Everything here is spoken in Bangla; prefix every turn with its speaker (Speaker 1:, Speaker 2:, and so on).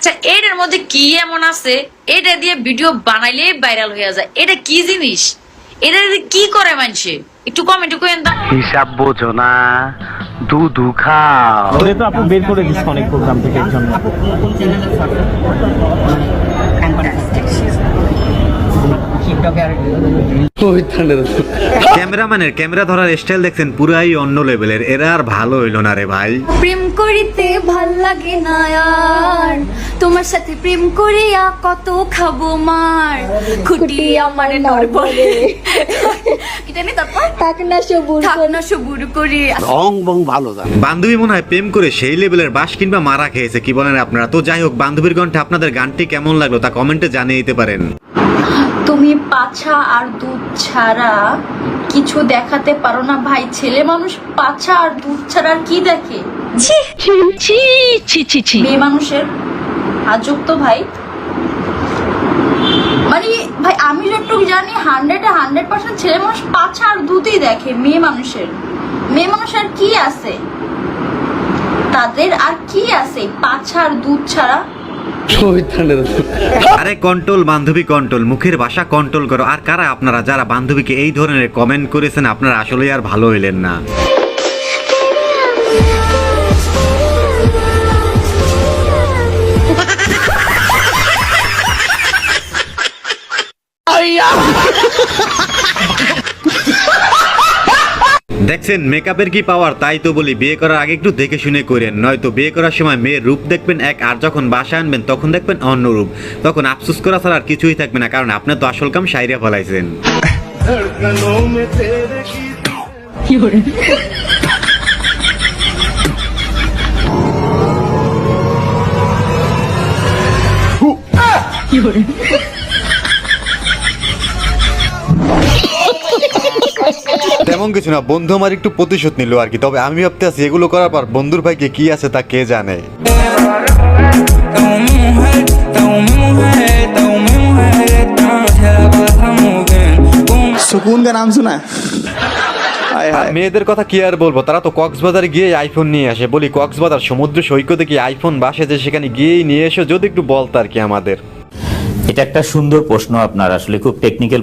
Speaker 1: আচ্ছা এটার মধ্যে কি এমন আছে এটা দিয়ে ভিডিও বানাইলেই ভাইরাল হয়ে যায়? এটা কি জিনিস? এটা দিয়ে কি করে মানুষে? একটু কমেন্টে কইেন তো।
Speaker 2: হিসাব বোঝো না, দুধু খাও।
Speaker 3: ওরে তো আপনি বের করে দিচ্ছেন অনেক প্রোগ্রাম থেকে এর জন্য।
Speaker 4: ক্যামেরাম্যানের ক্যামেরা ধরার স্টাইল দেখছেন পুরাই অন্য লেভেলের। এরা আর ভালো হইল না রে ভাই।
Speaker 5: প্রেম করিতে ভাল লাগে না আর, তোমার সাথে প্রেম করিয়া কত খাবো মার, খুঁটি আমার নড়বড়ে এটা নি তারপর থাকনা সবুর করি।
Speaker 2: রং বং ভালো জানো।
Speaker 4: বান্ধবী মনে হয় প্রেম করে সেই লেভেলের বাস কিংবা মারা খেয়েছে, কি বলেন আপনারা? তো যাই হোক, বান্ধবীর কণ্ঠে আপনাদের গানটি কেমন লাগলো তা কমেন্টে জানিয়ে দিতে পারেন।
Speaker 5: তুমি পাছা আর দুধ ছাড়া কিছু দেখাতে পারো না ভাই। ছেলে মানুষ পাছা আর দুধ ছাড়া আর কি দেখে? ছি ছি ছি ছি ছি। মেয়ে মানুষের আজব তো ভাই। মানে ভাই আমি যতটুকু জানি 100% ছেলে মানুষ পাছা আর দুধই দেখে। মেয়ে মানুষের কি আছে? তাদের আর কি আছে পাছা আর দুধ ছাড়া?
Speaker 4: আরে কন্ট্রোল বান্ধবী কন্ট্রোল, মুখের ভাষা কন্ট্রোল করো। আর কারা আপনারা যারা বান্ধবীকে এই ধরনের কমেন্ট করেছেন, আপনারা আসলেই আর ভালো হইলেন না। দেখছেন মেকআপের কি পাওয়ার? তাই তো বলি বিয়ে করার আগে একটু দেখে শুনে করেন, নয়তো বিয়ে করার সময় মেয়ের রূপ দেখবেন এক, আর যখন বাসায় আনবেন তখন দেখবেন অন্য রূপ। তখন আফসোস করা ছাড়া আর কিছুই থাকবে না, কারণ আপনার তো আসল কাম সাইরা ফেলাইছেন। তেমন কিছু না, বন্ধু আমার একটু প্রতিশোধ নিল আর কি। তবে আমি ভাবতে আছি এগুলো করার পর বন্ধুর ভাইকে কি আছে তা কে জানে।
Speaker 6: सुकून का नाम सुना है?
Speaker 4: মেয়েদের কথা কি আর বলবো, তারা তো কক্সবাজারে গিয়ে আইফোন নিয়ে আসে। বলি কক্সবাজার সমুদ্র সৈকতে কি আইফোন বাসে, যে সেখানে গিয়েই নিয়ে এসো? যদি একটু বলতো আর কি আমাদের।
Speaker 7: এটা একটা সুন্দর প্রশ্ন আপনার, আসলে খুব টেকনিক্যাল